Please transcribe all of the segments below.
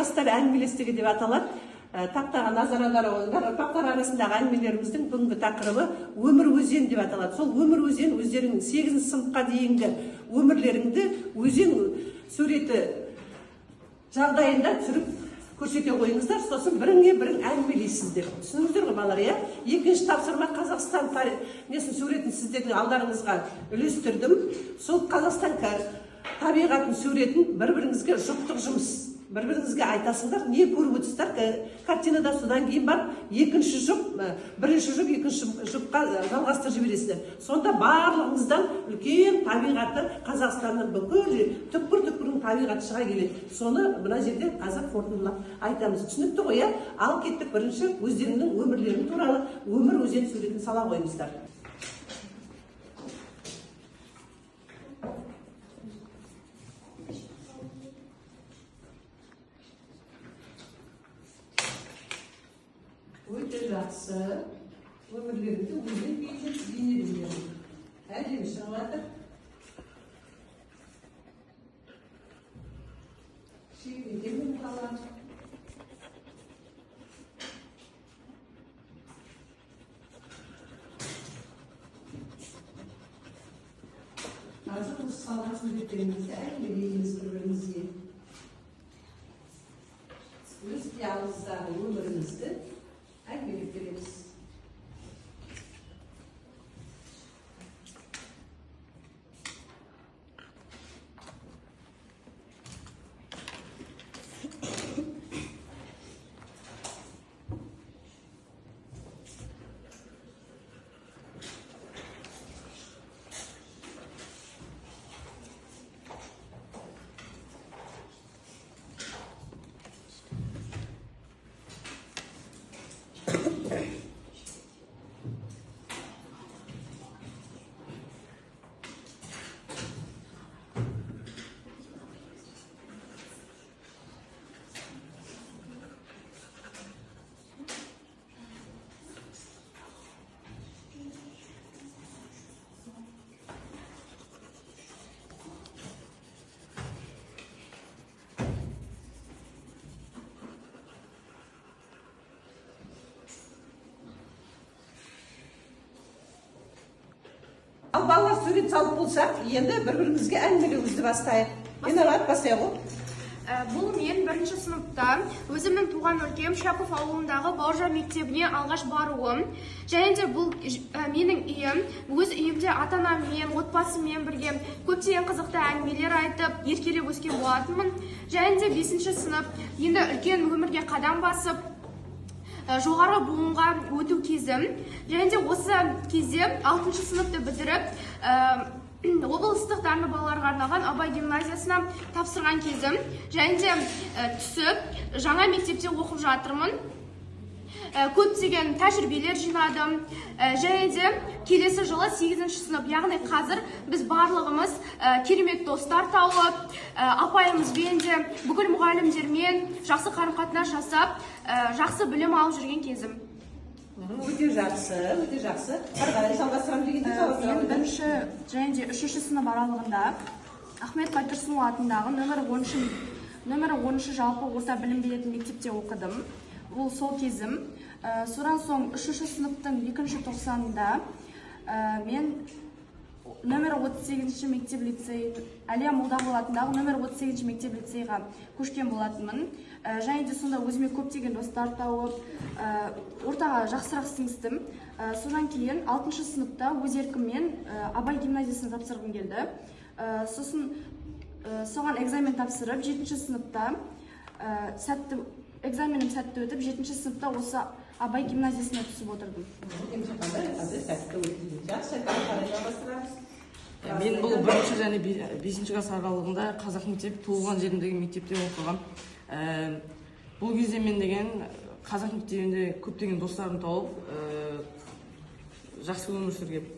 жастар әңгімелестігі деп аталады. Тақтаған назар аударыңыздар, ұрпақтар арасындағы әңгімелеріміздің бүгінгі тақырыбы өмір өзен деп аталады. Сол өмір өзен өздерінің 8 сыныпқа дейінгі өмірлеріңді өзен суреті жағдайында түсіріп көрсете қойыңыздар, сосын біріңе бірің әңгімелейсіздер. Түсіндіңіздер ғой балалар, иә? Екінші тапсырма Қазақстан суретін сіздердің алдарыңызға үлестірдім. Сол Қазақстан табиғатын суретін бір-біріңізге жұптық жұмыс. Бір-біріңізге айтасыңдар, не көріп отырсыздар? Картинада содан кейін барып, бірінші жұп, екінші жұпқа жалғастырып жібересіздер. Сонда барлығыңыздан үлкен табиғаты, Қазақстанның бүкіл түкпір-түкпірдің табиғаты шыға келеді. Соны мына жерде қазір қорытындылап айтамыз. Түсінікті ғой, ал кеттік бірінші өздеріңнің өмірлерің туралы өмір өзен суретін сала қойыңыздар. Өте жақсы өмірлеріңді өзен бейнелендіріңдер. Әдемі шығып жатыр. Шегінген қалады. Қазір осы салған суреттеріңізді әңгімелейміз бір-бірімізге. Өз қиялыңыздағы өміріңізді әңгімелеп береміз. Ал балалар сурет салып болсақ, енді бір-бірімізге әңгімелеуімізді бастайық. Бастайық ғой. Бұл мен бірінші сыныпта өзімнің туған өлкем Шаков ауылындағы Бауыржан мектебіне алғаш баруым. Және де бұл менің үйім. Өз үйімде ата-анаммен, отбасыммен бірге көптеген қызықты әңгімелер айтып, еркелеп өскен болатынмын. Және де 5-ші сынып енді үлкен өмірге қадам басып, жоғары буынға өту кезім. Және де осы кезде 6-шы сыныпты бітіріп, облыстық дарынды балаларға арналған Абай гимназиясына тапсырған кезім. Және де түсіп, жаңа мектепте оқып жатырмын. Көптеген тәжірибелер жинадым. Және де келесі жылы 8-ші сынып, яғни қазір біз барлығымыз керемет достар тауып, апайымызбен де бүкіл мұғалімдермен жақсы қарым-қатынас жасап, жақсы білім алып жүрген кезім. Өте жақсы, өте жақсы. Қарғарай жалғастырам дегенде жалғастырам. Мен бірінші және де 3-ші сынып аралығында Ахмет Байтұрсынұлы атындағы нөмірі 10-шы жалпы орта білім беретін мектепте оқыдым. Бұл сол кезім. Содан соң 3-ші сыныптың 2-ші тоқсанында мен нөмірі 38-ші мектеп лицей, Әлия Молдағұл атындағы нөмірі 38-ші мектеп лицейға көшкен болатынмын. Және де сонда өзіме көптеген достар тауып, ортаға жақсырақ сіңістім. Содан кейін 6-шы сыныпта өз еркіммен Абай гимназиясына тапсырғым келді. Сосын соған экзамен тапсырып, 7-ші сыныпта экзаменім сәтті өтіп, 7-ші сыныпта осы Абай гимназиясына түсіп отырдым. Мен бұл 1-ші және 5-ші класс аралығында қазақ мектеп туылған жерімдегі мектепте оқығам. Бұл кезде мен деген қазақ мектебінде көптеген достарым тауып, жақсы өмір сүргем.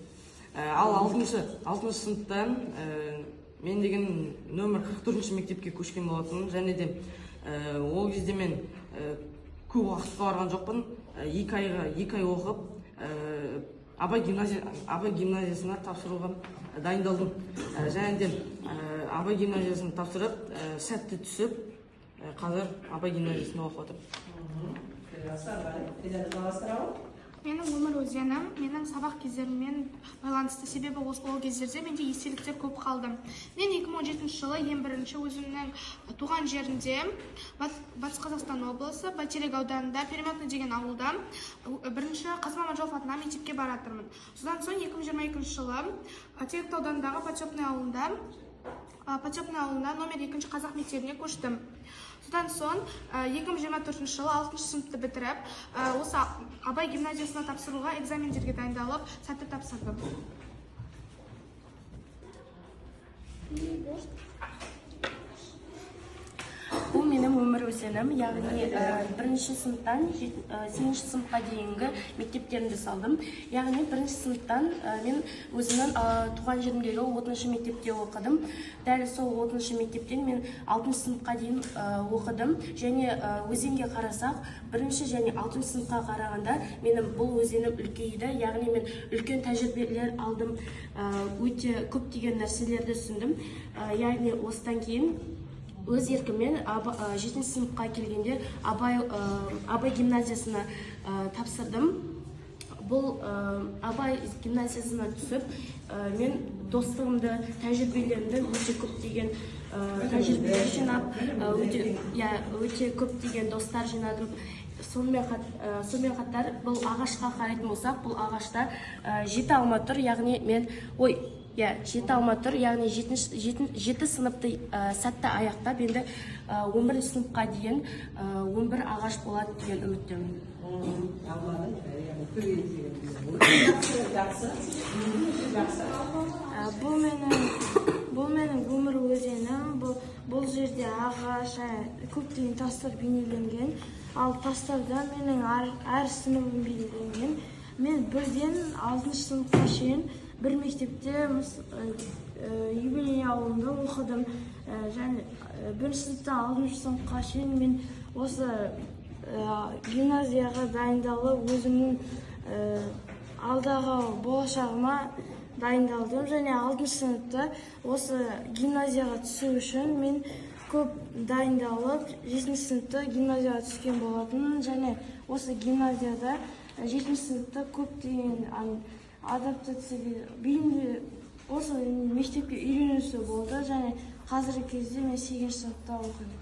Ал 6-шы сыныпта мен деген нөмір 44-ші мектепке көшкен болатынмын. Және де ол кезде мен көп уақытқа барған жоқпын. 2 ай оқып, Абай гимназиясына тапсыруға дайындалдым. Және де Абай гимназиясына тапсырып, сәтті түсіп, қазір Абай гимназиясында оқып отырмын. Жақсы, ары қарай. Менің өмір өзенім менің сабақ кездеріммен байланысты, себебі ол кездерде менде естеліктер көп қалды. Мен 2017 жылы ең бірінші өзімнің туған жерінде Батыс Қазақстан облысы Бәйтерек ауданында Переметный деген ауылда бірінші Қасым Аманжолов атындағы мектепке баратырмын. Содан соң 2022 жылы Теректі ауданындағы Потепный ауылында номер 2 қазақ мектебіне көштім. Содан соң 2024 жылы 6 сыныпты бітіріп, осы Абай гимназиясына тапсыруға экзамендерге дайындалып, сәтті тапсырдым. Бұл менің өмір өзенім, яғни бірінші сыныптан 8-ші сыныпқа дейінгі мектептерімді салдым. Яғни бірінші сыныптан мен өзімнің туған жерімдегі 6-шы мектепте оқыдым. Дәл сол 6-шы мектептен мен 6-шы сыныпқа дейін оқыдым. Және өзенге қарасақ, бірінші және 6-шы сыныпқа қарағанда менің бұл өзенім үлкейді. Яғни мен үлкен тәжірибелер алдым, өте көптеген нәрселерді түсіндім. Яғни осыдан кейін өз еркіммен 7-ші сыныпқа келгенде Абай гимназиясына тапсырдым. Бұл Абай гимназиясына түсіп, мен достығымды, тәжірибелерімді өте көптеген тәжірибелер жинап, өте көптеген достар жинадым. Сонымен қатар бұл ағашқа қарайтын болсақ, бұл ағашта 7 алма тұр, яғни мен 7 алма тұр, яғни 7 сыныпты сәтті аяқтап, енді 11 сыныпқа дейін 11 ағаш болады деген үміттемін. Бұл менің өмір өзенім. Бұл жерде ағаш, көптеген тастар бейнеленген, ал тастарда менің әр сыныбым бейнеленген. Мен бірден 6-шы сыныпқа шейін бір мектепте Юбилей ауылында оқыдым. Және 1-ші сыныптан 6-шы сыныпқа шейін мен осы гимназияға дайындалып, өзімнің алдағы болашағыма дайындалдым. Және 6-шы сыныпта осы гимназияға түсу үшін мен көп дайындалып, 7-ші сыныпта гимназияға түскен болатын. Және осы гимназияда 7-ші сыныпта көптеген адаптация бейімді осы мектепке үйренісі болды. Және қазіргі кезде мен 8-ші сыныпта оқимын.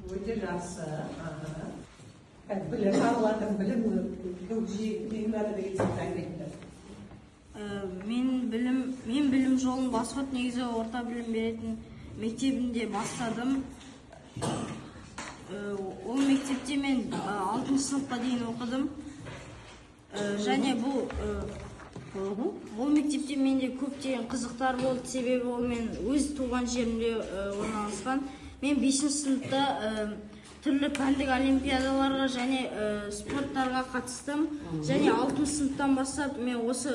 Өте жақсы. Білім алатын, білім көкжиегі деген Мен білім жолын Басқұрт негізі орта білім беретін мектебінде бастадым. Ол мектепте мен 6-шы сыныпқа дейін оқыдым. Және бұл мектепте менде көптеген қызықтар болды, себебі ол мен өз туған жерімде орналасқан. Мен 5-ші сыныпта түрлі пәндік олимпиадаларға және спорттарға қатыстым. Және 6-шы сыныптан бастап мен осы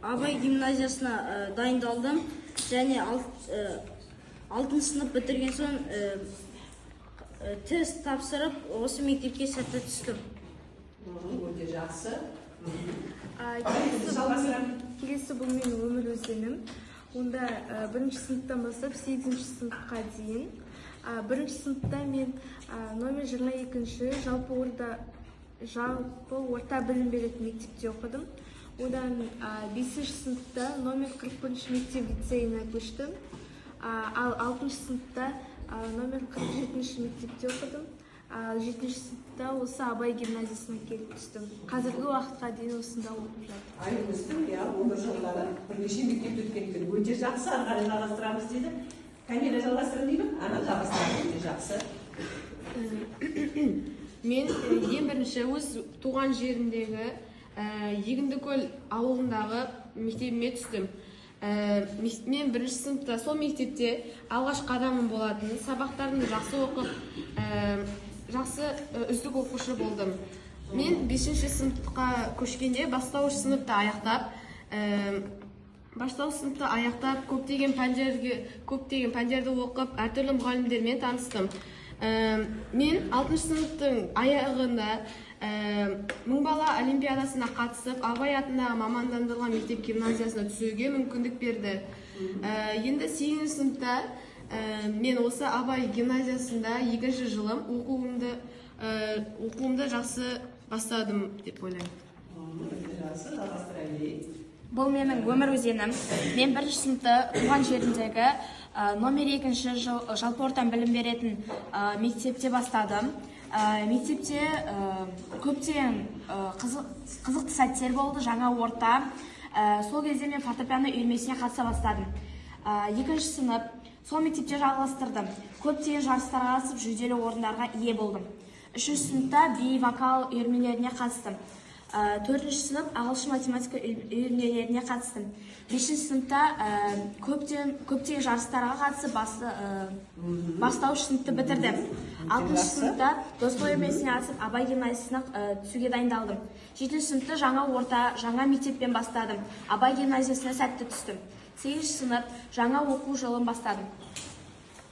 Абай гимназиясына дайындалдым. Және 6-шы сынып бітірген соң тест тапсырып, осы мектепке сәтті түстім. Өте жақсы. Келесі бұл менің өмір өзенім. Онда 1-ші сыныптан бастап 8-ші сыныпқа дейін. 1-ші сыныпта мен номер 22-ші жалпы орта білім беретін мектепте оқыдым. Одан 5-ші сыныпта номер 41-ші мектеп лицейіне көштім. Ал 6-ші сыныпта номер 47-ші мектепте оқыдым. 7-ші сыныпта осы Абай гимназиясына келіп түстім. Қазіргі уақытқа дейін осында оқып жатырмын. Өстім, өмір жолдары бірнеше мектеп өткендер. Өте жақсы, ары қарай жалғастырамыз дейді. Камила жалғастырын деймін, ана жалғастырады. Өте жақсы. Мен ең бірінші өз туған жерімдегі Егіндікөл ауылындағы мектебіме түстім. Мен 1-ші сыныпта сол мектепте алғаш қадамым болатын, сабақтарын жақсы оқып, жақсы үздік оқушы болдым. Мен 5-ші сыныпқа көшкенде бастауыш сыныпта аяқтап, көптеген пәндерді оқып, әртүрлі мұғалімдермен таныстым. Мен 6-шы сыныптың аяғында 1000 бала олимпиадасына қатысып, Абай атындағы мамандандырылған мектеп гимназиясына түсуге мүмкіндік берді. Енді 8-ші сыныпта Мен осы Абай гимназиясында 2-ші жылым оқуымды жақсы бастадым деп ойлаймын. Бұл менің өмір өзенім. Мен 1-ші сыныпта туған жерімдегі номер 2-ші жалпы орта білім беретін мектепте бастадым. Мектепте көптеген қызықты сәттер болды, жаңа орта. Сол кезде мен фортепиано үйірмесіне қатыса бастадым. 2-ші сынып сол мектепте жалғастырдым. Көптеген жарыстарға қатысып, жүлделі орындарға ие болдым. 3-ші сыныпта би вокал үйірмелеріне қатыстым. 4-ші сынып ағылшын математика үйірмелеріне қатыстым. 5-ші сыныпта көптеген жарыстарға қатысып бастауыш сыныпты бітірдім. 6-ші сыныпта достық үйірмесіне қатысып Абай гимназиясына түсуге дайындалдым. 7-ші сыныпта жаңа орта, жаңа мектеппен бастадым. Абай гимназиясына сәтті түстім. 8-ші сынып жаңа оқу жылын бастадым.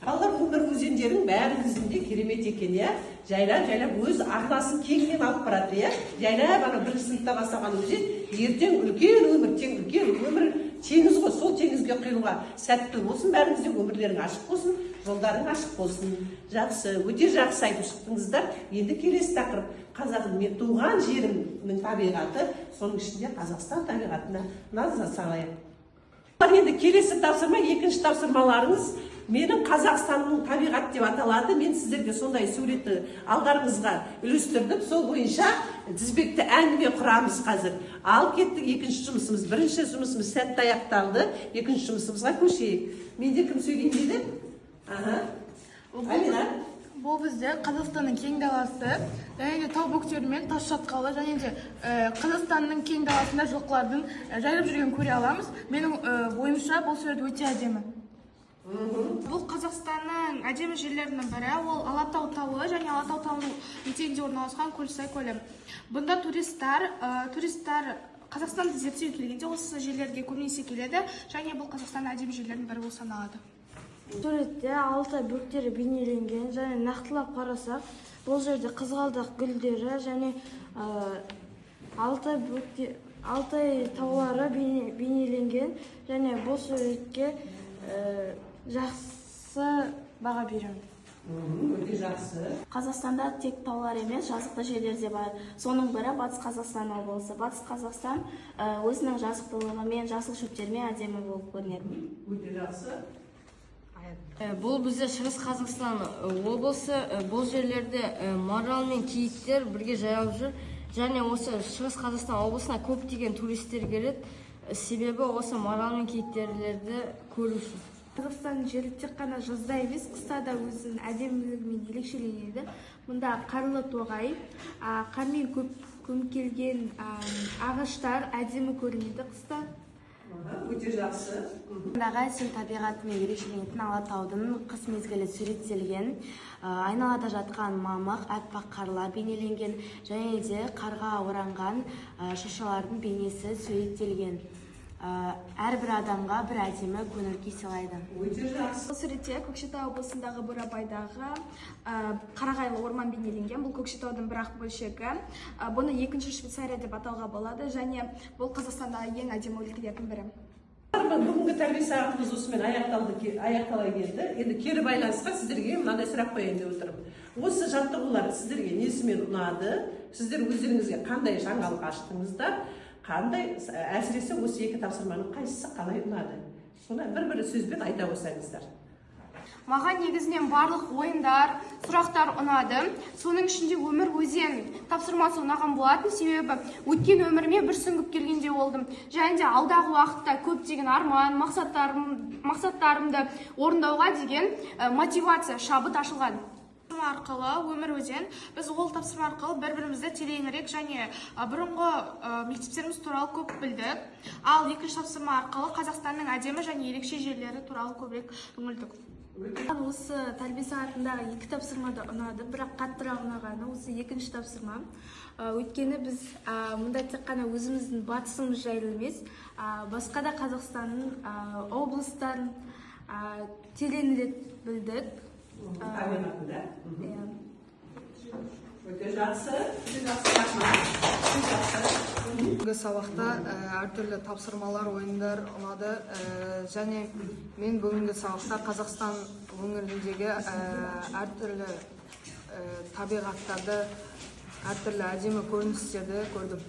Балалар өмір өзендердің бәріміздің де керемет екен, иә. Жайлап өз арнасын кеңінен алып барады, иә. Жайлап ана 1-ші сыныпта бастаған өзен ертең үлкен өмір теңіз ғой, сол теңізге құйылуға сәтті болсын, бәрімізде өмірлерің ашық болсын, жолдарың ашық болсын. Жақсы, өте жақсы айтып шықтыңыздар. Енді келесі тақырып қазағым, мен туған жерімнің табиғаты, соның ішінде Қазақстан табиғатына назар салайық. Енді келесі тапсырма, 2-ші тапсырмаларыңыз менің Қазақстанның табиғат деп аталады. Мен сіздерге сондай суретті алдарыңызға үлестірдім. Сол бойынша тізбекті әңгіме құрамыз қазір. Ал кеттік 2-ші жұмысымыз. 1-ші жұмысымыз сәтті аяқталды. 2-ші жұмысымызға көшейік. Менде кім сөйлейін деді? Амина. Бұл бізде Қазақстанның кең даласы, және де тау бөктері мен тас шатқалы, және де Қазақстанның кең даласында жылқылардың жайылып жүрген көре аламыз. Менің ойымша бұл сурет өте әдемі. Бұл Қазақстанның әдемі жерлерінің бірі, ол Алатау тауы және Алатау тауының етегінде орналасқан Көлсай көлі. Бұнда туристер Қазақстанды зерттеуге келгенде осы жерлерге көбінесе келеді, және бұл Қазақстанның әдемі жерлерінің бірі болып саналады. Суретте Алтай бөктері бейнеленген, және нақтылап қарасақ, бұл жерде қызғалдақ гүлдері және Алтай таулары бейнеленген, және бұл суретке жақсы баға беремін. Өте жақсы. Қазақстанда тек таулар емес, жазықты жерлер де бар. Соның бірі Батыс Қазақстан облысы. Батыс Қазақстан өзінің жазықтылығымен, жасыл шөптерімен әдемі болып көрінеді. Өте жақсы. Бұл бізде Шығыс Қазақстан облысы. Бұл жерлерде марал мен киіктер бірге жайылып жүр. Және осы Шығыс Қазақстан облысына көптеген туристер келеді. Себебі осы марал мен киіктерді көру үшін. Қазақстанның жері тек қана жазда емес, қыста да өзінің әдемілігімен ерекшеленеді. Мұнда қарлы тоғай, қармен көмкерілген ағаштар әдемі көрінеді қыста. Өте жақсы. Мұндағы әсем табиғатымен ерекшеленетін Алатаудың қыс мезгілі суреттелген, айналада жатқан мамық, аппақ қарлар бейнеленген, және де қарға оранған шашалардың бейнесі суреттелген. Әрбір адамға бір әдемі көңіл күй сыйлайды. Өте жақсы. Бұл суретте Көкшетау облысындағы Бурабайдағы Қарағайлы орман бейнеленген. Бұл Көкшетаудың бір-ақ бөлшегі. Бұны 2-ші Швейцария деп атауға болады, және бұл Қазақстандағы ең әдемі өлкелердің бірі. Бүгінгі тәрбие сағатымыз осымен аяқтала келді. Енді кері байланысқа сіздерге мынандай сұрақ қояйын деп отырмын. Осы жаттығулар сіздерге несімен ұнады? Сіздер өздеріңізге қандай жаңалық аштыңыздар? Қандай, әсіресе осы 2 тапсырманың қайсысы қалай ұнады? Соны бір сөзбен айта қойсаңыздар. Маған негізінен барлық ойындар, сұрақтар ұнады. Соның ішінде өмір өзен тапсырмасы ұнаған болатын, себебі өткен өміріме бір сүңгіп келгенде болдым. Және де алдағы уақытта көптеген арман, мақсаттарымды орындауға деген мотивация, шабыт ашылған. Арқылы өмір өзен, біз ол тапсырма арқылы бір-бірімізді тереңірек және бұрынғы мектептеріміз туралы көп білдік. Ал 2-ші тапсырма арқылы Қазақстанның әдемі және ерекше жерлері туралы көбірек үңілдік. Осы тәрбие сағатындағы 2 тапсырмада ұнады, бірақ қаттырақ ұнағаны осы 2-ші тапсырма. Өйткені біз мұнда тек қана өзіміздің батысымыз жайлы емес, басқа да Қазақстанның облыстарын тереңірек білдік. Табиғатында. Өте жақсы. Өте жақсы. Бүгінгі сабақта әртүрлі тапсырмалар, ойындар ұнады. Және мен бүгінгі сабақта Қазақстан өңіріндегі әртүрлі табиғаттарды, әртүрлі әдемі көріністерді көрдім.